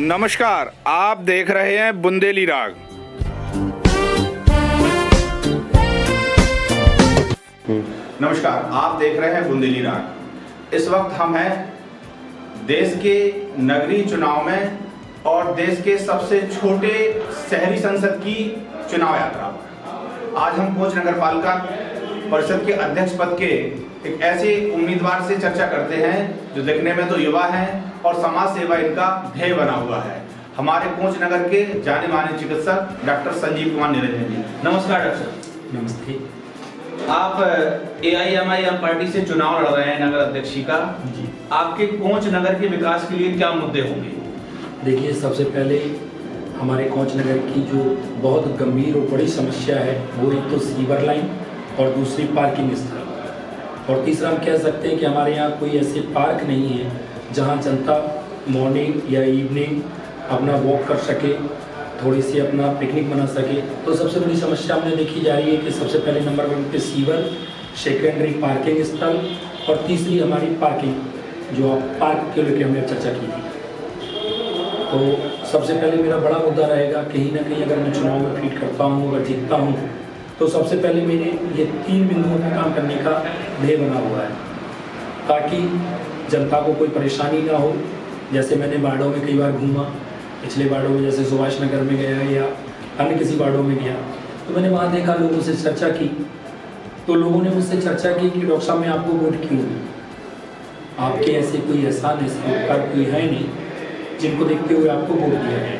नमस्कार, आप देख रहे हैं बुंदेली राग। नमस्कार, आप देख रहे हैं बुंदेली राग। इस वक्त हम हैं देश के नगरीय चुनाव में और देश के सबसे छोटे शहरी संसद की चुनाव यात्रा। आज हम कोंच नगर पालिका परिषद के अध्यक्ष पद के एक ऐसे उम्मीदवार से चर्चा करते हैं जो देखने में तो युवा हैं और समाज सेवा इनका ध्येय बना हुआ है। हमारे कोंच नगर के जाने माने चिकित्सक डॉक्टर संजीव कुमार निरंजन जी। नमस्कार डॉक्टर। नमस्ते। आप AIMIM पार्टी से चुनाव लड़ रहे हैं नगर अध्यक्षी का जी। आपके कोंच नगर के विकास के लिए क्या मुद्दे होंगे? देखिए, सबसे पहले हमारे कोंच नगर की जो बहुत गंभीर और बड़ी समस्या है वो एक तो सीवर लाइन और दूसरी पार्किंग स्थल, और तीसरा हम कह सकते हैं कि हमारे यहाँ कोई ऐसे पार्क नहीं है जहाँ जनता मॉर्निंग या इवनिंग अपना वॉक कर सके, थोड़ी सी अपना पिकनिक मना सके। तो सबसे बड़ी समस्या हमने देखी जा रही है कि सबसे पहले नंबर 1 पे सीवर, सेकेंडरी पार्किंग स्थल और तीसरी हमारी पार्किंग, जो पार्क के लेकर हमने चर्चा की थी। तो सबसे पहले मेरा बड़ा मुद्दा रहेगा, कहीं ना कहीं अगर मैं चुनाव में फीट करता हूँ, अगर जीतता हूँ, तो सबसे पहले मेरे ये 3 बिंदुओं पर काम करने का ध्येय बना हुआ है ताकि जनता को कोई परेशानी ना हो। जैसे मैंने वार्डों में कई बार घूमा, पिछले वार्डों में जैसे सुभाष नगर में गया या अन्य किसी वार्डों में गया, तो मैंने वहाँ देखा, लोगों से चर्चा की, तो लोगों ने मुझसे चर्चा की कि डॉक्टर साहब मैं आपको वोट क्यों दूँ, आपके ऐसे कोई एहसान ऐसे उपकार कोई है नहीं जिनको देखते हुए आपको वोट दिया जाए।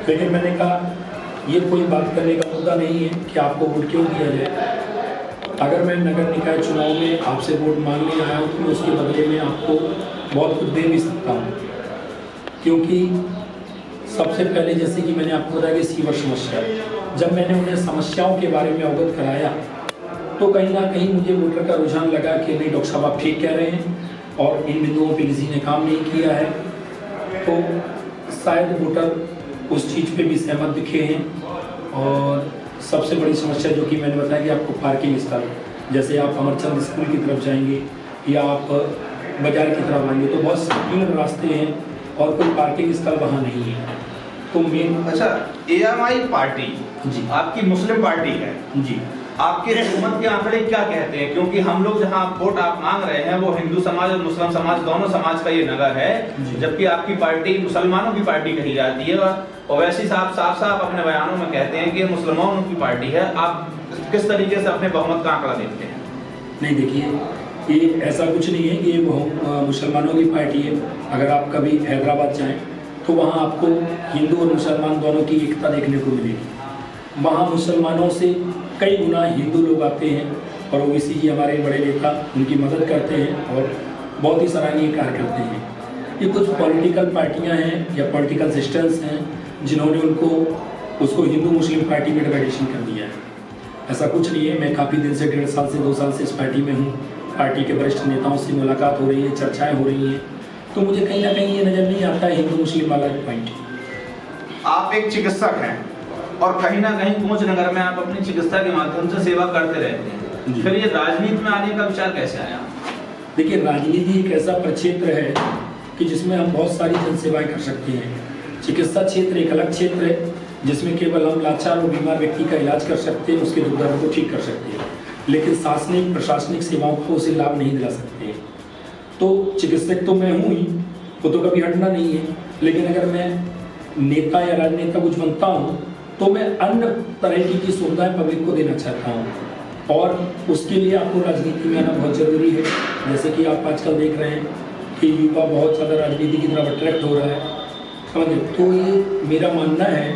लेकिन मैंने कहा ये कोई बात करने का मुद्दा नहीं है कि आपको वोट क्यों दिया जाए। अगर मैं नगर निकाय चुनाव में आपसे वोट मांगने आया हूँ तो मैं उसके बदले में आपको बहुत कुछ दे भी सकता हूँ, क्योंकि सबसे पहले जैसे कि मैंने आपको बताया कि सीवर समस्या, जब मैंने उन्हें समस्याओं के बारे में अवगत कराया तो कहीं ना कहीं मुझे वोटर का रुझान लगा कि नहीं डॉक्टर साहब आप ठीक कह रहे हैं और इन बिंदुओं पर किसी ने काम नहीं किया है, तो शायद वोटर उस चीज़ पे भी सहमत दिखे हैं। और सबसे बड़ी समस्या जो कि मैंने बताया कि आपको पार्किंग स्थल, जैसे आप अमरचंद स्कूल की तरफ जाएंगे या आप बाजार की तरफ आएंगे तो बहुत संकीर्ण रास्ते हैं और कोई पार्किंग स्थल वहाँ नहीं है। तो मेन AMI पार्टी जी आपकी मुस्लिम पार्टी है जी, आपके हुकूमत के आंकड़े क्या कहते हैं? क्योंकि हम लोग जहां वोट आप मांग रहे हैं वो हिंदू समाज और मुस्लिम समाज दोनों समाज का ये नगर है, जबकि आपकी पार्टी मुसलमानों की पार्टी कही जाती है और वैसे साफ अपने बयानों में कहते हैं कि मुसलमानों की पार्टी है। आप किस तरीके से अपने बहुमत का आंकड़ा देखते हैं? नहीं, देखिए ये ऐसा कुछ नहीं है कि ये मुसलमानों की पार्टी है। अगर आप कभी हैदराबाद जाएं तो वहाँ आपको हिंदू और मुसलमान दोनों की एकता देखने को मिलेगी। वहाँ मुसलमानों से कई गुना हिंदू लोग आते हैं और ओबीसी जी हमारे बड़े नेता उनकी मदद करते हैं और बहुत ही सराहनीय कार्य करते हैं। ये कुछ पॉलिटिकल पार्टियां हैं या पॉलिटिकल सिस्टम्स हैं जिन्होंने उसको हिंदू मुस्लिम पार्टी में डिवाइडेशन कर दिया है। ऐसा कुछ नहीं है। मैं काफ़ी दिन से 1.5 साल से 2 साल से इस पार्टी में हूँ। पार्टी के वरिष्ठ नेताओं से मुलाकात हो रही है, चर्चाएँ हो रही हैं, तो मुझे कहीं ना कहीं ये नज़र नहीं आता है हिंदू मुस्लिम वाला पॉइंट। आप एक चिकित्सक हैं और कहीं ना कहीं कोंच नगर में आप अपनी चिकित्सा के माध्यम से सेवा करते रहते हैं, फिर ये राजनीति में आने का विचार कैसे आया? देखिए, राजनीति एक ऐसा प्रक्षेत्र है कि जिसमें हम बहुत सारी जनसेवाएं कर सकते हैं। चिकित्सा क्षेत्र एक अलग क्षेत्र है जिसमें केवल हम लाचार और बीमार व्यक्ति का इलाज कर सकते हैं, उसके दुख दर्द को ठीक कर सकते हैं, लेकिन शासनिक प्रशासनिक सेवाओं को उसे लाभ नहीं दिला सकते हैं। तो चिकित्सक तो मैं हूँ ही, वो तो कभी हटना नहीं है, लेकिन अगर मैं नेता या राजनेता कुछ बनता हूँ तो मैं अन्य तरह की सुविधाएं पब्लिक को देना चाहता हूँ और उसके लिए आपको राजनीति में आना बहुत ज़रूरी है। जैसे कि आप आजकल देख रहे हैं कि युवा बहुत ज़्यादा राजनीति की तरफ अट्रैक्ट हो रहा है, समझे। तो ये मेरा मानना है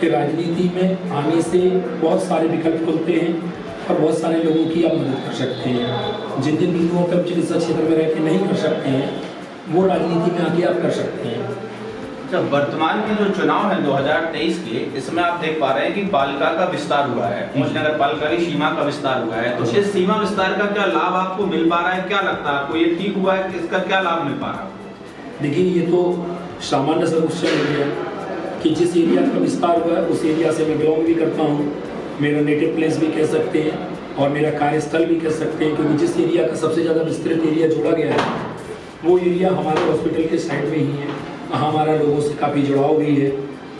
कि राजनीति में आने से बहुत सारे विकल्प खुलते हैं और बहुत सारे लोगों की आप मदद कर सकते हैं। जिन जिन बिंदुओं पर चिकित्सा क्षेत्र में रह के नहीं कर सकते हैं वो राजनीति में आके आप कर सकते हैं। जब वर्तमान के जो चुनाव है 2023 के, इसमें आप देख पा रहे हैं कि पालिका का विस्तार हुआ है, कोंच नगर पालिका की सीमा का विस्तार हुआ है, तो इस सीमा विस्तार का क्या लाभ आपको मिल पा रहा है? क्या लगता है आपको ये ठीक हुआ है कि इसका क्या लाभ मिल पा रहा है? देखिए, ये तो सामान्य सा क्वेश्चन हो गया कि जिस एरिया का विस्तार हुआ है उस एरिया से मैं बिलोंग भी करता हूँ, मेरा नेटिव प्लेस भी कह सकते हैं और मेरा कार्यस्थल भी कह सकते हैं, क्योंकि जिस एरिया का सबसे ज़्यादा विस्तृत एरिया जोड़ा गया है वो एरिया हमारे हॉस्पिटल के साइड में ही है। हमारा लोगों से काफ़ी जुड़ाव भी है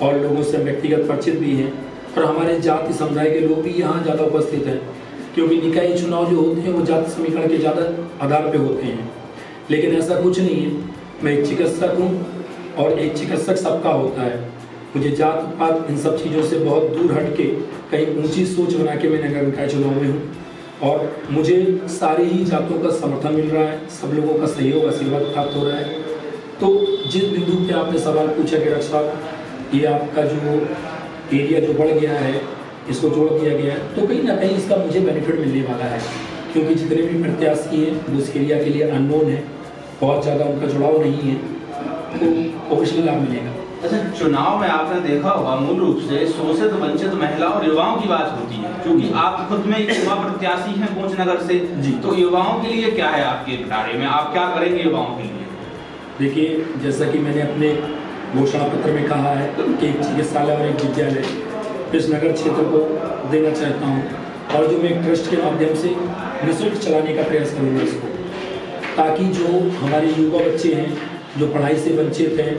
और लोगों से व्यक्तिगत परिचित भी हैं और हमारे जाति समुदाय के लोग भी यहाँ ज़्यादा उपस्थित हैं, क्योंकि निकाय चुनाव जो होते हैं वो जाति समीकरण के ज़्यादा आधार पे होते हैं। लेकिन ऐसा कुछ नहीं है, मैं एक चिकित्सक हूँ और एक चिकित्सक सबका होता है। मुझे जात पात इन सब चीज़ों से बहुत दूर हट के कहीं ऊंची सोच बना के मैं नगर निकाय चुनाव में हूँ और मुझे सारी ही जातों का समर्थन मिल रहा है, सब लोगों का सहयोग आशीर्वाद प्राप्त हो रहा है। तो जिस बिंदु पे आपने सवाल पूछा कि डॉक्टर साहब ये आपका जो एरिया जो बढ़ गया है इसको जोड़ दिया गया है, तो कहीं ना कहीं इसका मुझे बेनिफिट मिलने वाला है, क्योंकि जितने भी प्रत्याशी हैं वो उस एरिया के लिए अननोन है, बहुत ज़्यादा उनका जुड़ाव नहीं है, तो अवश्य लाभ मिलेगा। अच्छा, चुनाव में आपने देखा होगा मूल रूप से शोषित वंचित महिलाओं और युवाओं की बात होती है, क्योंकि आप खुद में एक युवा प्रत्याशी हैं कोच नगर से जी, तो युवाओं के लिए क्या है आपके बारे में, आप क्या करेंगे युवाओं के लिए? देखिए, जैसा कि मैंने अपने घोषणा पत्र में कहा है कि एक चिकित्सालय और एक विद्यालय इस नगर क्षेत्र को देना चाहता हूँ, और जो मैं एक ट्रस्ट के माध्यम से निःशुल्क चलाने का प्रयास करूँगा इसको, ताकि जो हमारे युवा बच्चे हैं जो पढ़ाई से वंचित हैं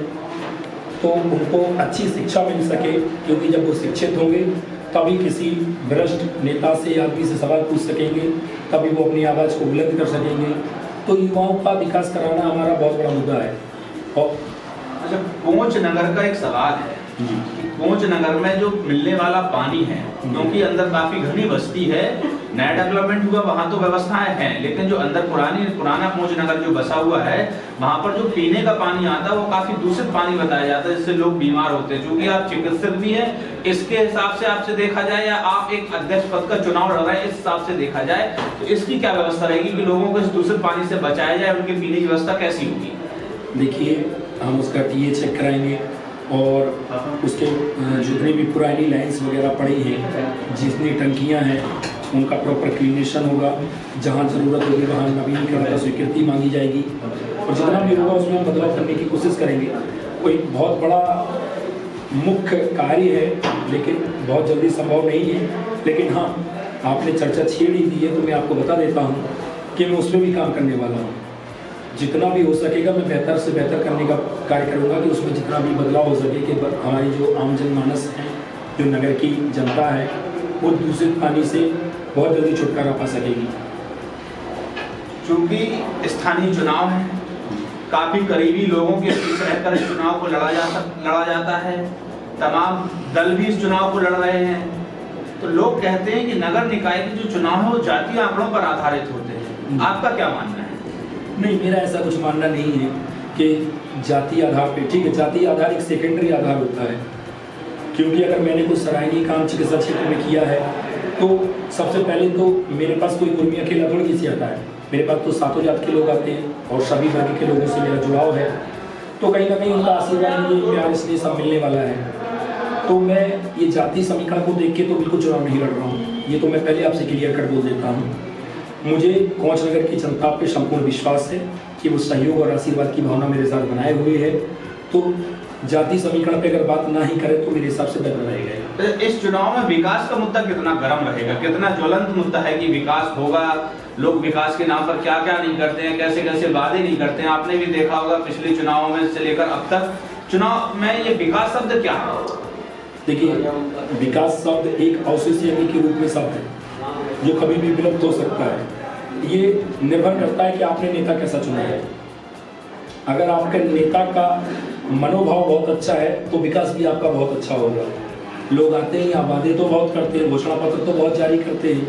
तो उनको अच्छी शिक्षा मिल सके, क्योंकि जब वो शिक्षित होंगे तभी किसी भ्रष्ट नेता से या आदमी से सवाल पूछ सकेंगे, तभी वो अपनी आवाज़ को बुलंद कर सकेंगे। तो युवाओं का विकास कराना हमारा बहुत बड़ा मुद्दा है। और अच्छा, कोच नगर का एक सवाल है कि कोच नगर में जो मिलने वाला पानी है, क्योंकि अंदर काफी घनी बस्ती है, नया डेवलपमेंट हुआ वहाँ तो व्यवस्थाएं हैं, लेकिन जो अंदर पुराना कोच नगर जो बसा हुआ है वहाँ पर जो पीने का पानी आता है वो काफी दूषित पानी बताया जाता है, जिससे लोग बीमार होते हैं। क्योंकि आप चिकित्सक भी हैं, इसके हिसाब से आपसे देखा जाए या आप एक अध्यक्ष पद का चुनाव लड़ रहे हैं, इस हिसाब से देखा जाए तो इसकी क्या व्यवस्था रहेगी कि लोगों को इस दूषित पानी से बचाया जाए, उनके पीने की व्यवस्था कैसी होगी? देखिए, हम उसका टीए चेक कराएंगे और उसके जितनी भी पुरानी लाइन्स वगैरह पड़ी हैं, जितनी टंकियां हैं, उनका प्रॉपर क्लीनेशन होगा, जहां ज़रूरत होगी वहां नवीनीकरण का स्वीकृति मांगी जाएगी, और जितना भी होगा उसमें हम बदलाव करने की कोशिश करेंगे। कोई बहुत बड़ा मुख्य कार्य है लेकिन बहुत जल्दी संभव नहीं है, लेकिन हाँ, आपने चर्चा छेड़ ही दी है तो मैं आपको बता देता हूँ कि मैं उसमें भी काम करने वाला हूँ। जितना भी हो सकेगा मैं बेहतर से बेहतर करने का कार्य करूँगा कि उसमें जितना भी बदलाव हो सके कि हमारी जो आम जनमानस है, जो नगर की जनता है, वो दूषित पानी से बहुत जल्दी छुटकारा पा सकेगी। चूँकि स्थानीय चुनाव है, काफ़ी करीबी लोगों के बीच रहकर इस चुनाव को लड़ा जाता है, तमाम दल भी इस चुनाव को लड़ रहे हैं, तो लोग कहते हैं कि नगर निकाय के जो चुनाव है वो जातीय आंकड़ों पर आधारित होते हैं। आपका क्या मानना है? नहीं, मेरा ऐसा कुछ मानना नहीं है कि जातीय आधार पे, ठीक है, जातीय आधार एक सेकेंडरी आधार होता है, क्योंकि अगर मैंने कोई सराहनीय काम चिकित्सा क्षेत्र में किया है तो सबसे पहले तो मेरे पास कोई कुर्मी अकेला थोड़ी किसी आता है, मेरे पास तो सातों जात के लोग आते हैं और सभी वर्ग के लोगों से मेरा जुड़ाव है, तो कहीं ना कहीं उनका आशीर्वाद मुझे प्यार इसलिए सब मिलने वाला है। तो मैं ये जाति समीकरण को देख के तो बिल्कुल चुनाव नहीं लड़ रहा हूँ, ये तो मैं पहले आपसे क्लियर कर बोल देता हूँ। मुझे कोच नगर की जनता पे संपूर्ण विश्वास है कि वो सहयोग और आशीर्वाद की भावना मेरे साथ बनाए हुए है, तो जाति समीकरण पे अगर बात ना ही करें तो मेरे हिसाब से बेहतर रहेगा। इस चुनाव में विकास का मुद्दा कितना गर्म रहेगा, कितना ज्वलंत मुद्दा है कि विकास होगा, लोग विकास के नाम पर क्या क्या नहीं करते हैं, कैसे कैसे वादे नहीं करते हैं। आपने भी देखा होगा पिछले चुनावों में से लेकर अब तक चुनाव में ये विकास शब्द क्या है? देखिए, विकास शब्द एक अवशेषीय के रूप में शब्द है जो कभी भी विलुप्त हो सकता है। ये निर्भर करता है कि आपने नेता कैसा चुना है। अगर आपके नेता का मनोभाव बहुत अच्छा है तो विकास भी आपका बहुत अच्छा होगा। लोग आते हैं या वादे तो बहुत करते हैं, घोषणा पत्र तो बहुत जारी करते हैं,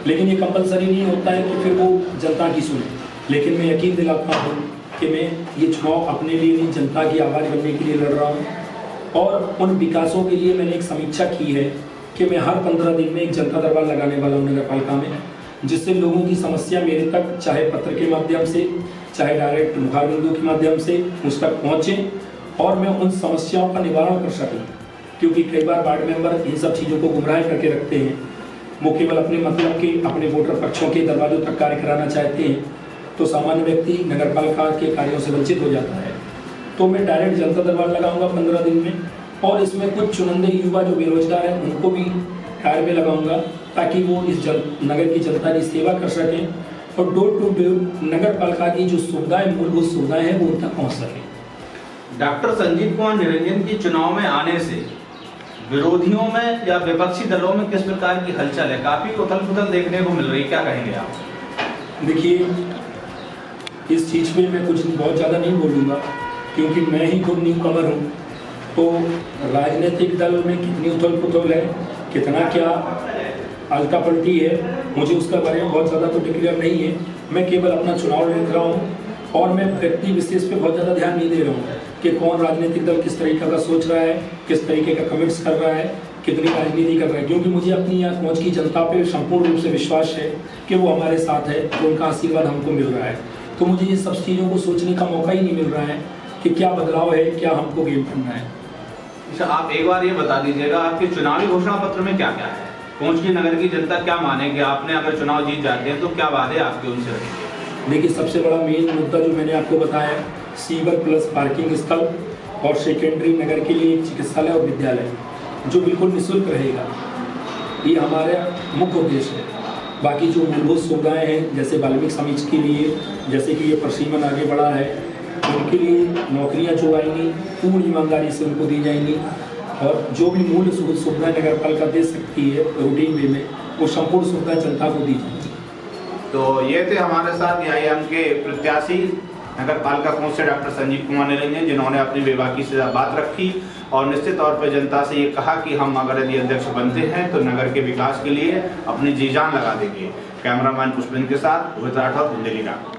लेकिन ये कंपलसरी नहीं होता है कि फिर वो जनता की सुने। लेकिन मैं यकीन दिलाता हूँ कि मैं ये चुनाव अपने लिए नहीं, जनता की आवाज़ बनने के लिए लड़ रहा हूँ, और उन विकासों के लिए मैंने एक समीक्षा की है कि मैं हर 15 दिन में एक जनता दरबार लगाने वाला हूँ नगर पालिका में, जिससे लोगों की समस्या मेरे तक चाहे पत्र के माध्यम से, चाहे डायरेक्ट मुखार बिंदु के माध्यम से मुझ तक पहुँचें और मैं उन समस्याओं का निवारण कर सकूँ। क्योंकि कई बार वार्ड मेंबर इन सब चीज़ों को गुमराह करके रखते हैं, वो केवल अपने मतलब के अपने वोटर पक्षों के दरवाजों तक कार्य कराना चाहते हैं, तो सामान्य व्यक्ति नगर पालिका के कार्यों से वंचित हो जाता है। तो मैं डायरेक्ट जनता दरबार लगाऊंगा 15 दिन में, और इसमें कुछ चुनिंदे युवा जो बेरोजगार हैं उनको भी कार्य में लगाऊंगा, ताकि वो इस नगर की जनता की सेवा कर सकें और डोर टू डोर नगर पालिका की जो सुविधाएं, मूलभूत सुविधाएं हैं वो उन तक पहुँच सकें। डॉक्टर संजीव कुमार निरंजन की चुनाव में आने से विरोधियों में या विपक्षी दलों में किस प्रकार की हलचल है? काफी उथल-पुथल देखने को मिल रही, क्या कहेंगे आप? देखिए, इस चीज़ पे मैं कुछ बहुत ज़्यादा नहीं बोलूँगा, क्योंकि मैं ही खुद न्यू कमर हूँ। तो राजनीतिक दल में कितनी उथल-पुथल है, कितना क्या अलका पलटी है, मुझे उसका बारे में बहुत ज़्यादा तो डिक्लेयर नहीं है। मैं केवल अपना चुनाव लड़ रहा हूँ और मैं व्यक्ति विशेष पे बहुत ज़्यादा ध्यान नहीं दे रहा हूँ कि कौन राजनीतिक दल किस तरीके का सोच रहा है, किस तरीके का कमेंट्स कर रहा है, कितनी राजनीति कर रहा है। क्योंकि मुझे अपनी यहाँ पहुँच की जनता पे संपूर्ण रूप से विश्वास है कि वो हमारे साथ है, तो उनका आशीर्वाद हमको मिल रहा है। तो मुझे ये सब चीज़ों को सोचने का मौका ही नहीं मिल रहा है कि क्या बदलाव है, क्या हमको गेम करना है। अच्छा, आप एक बार ये बता दीजिएगा, आपके चुनावी घोषणा पत्र में क्या क्या है? कोंच की नगर की जनता क्या मानेगी? आपने अगर चुनाव जीत जाते हैं तो क्या वादे आपके उनसे रहेंगे? देखिए, सबसे बड़ा मेन मुद्दा जो मैंने आपको बताया, सीवर प्लस पार्किंग स्थल और सेकेंडरी नगर के लिए एक चिकित्सालय और विद्यालय जो बिल्कुल निःशुल्क रहेगा, ये हमारा मुख्य उद्देश्य है। बाकी जो मूलभूत सुविधाएं हैं, जैसे वाल्मीकि समाज के लिए, जैसे कि ये प्रसीमन आगे बढ़ा है, उनके लिए नौकरियां जो आएंगी पूर्ण ईमानदारी से उनको दी जाएंगी, और जो भी मूल सुविधाएं नगर पालिका दे सकती है रूटीन वे में, वो संपूर्ण सुविधाएं जनता को दी जाएंगी। तो ये थे हमारे साथ IIM के प्रत्याशी नगर पालिका कोंच से डॉक्टर संजीव कुमार निरंजन, जिन्होंने अपनी बेबाकी से बात रखी और निश्चित तौर पर जनता से ये कहा कि हम अगर यदि अध्यक्ष बनते हैं तो नगर के विकास के लिए अपनी जी जान लगा देंगे। कैमरामैन पुष्पेंद्र के साथ रोहित राठौर, बुंदेली राग।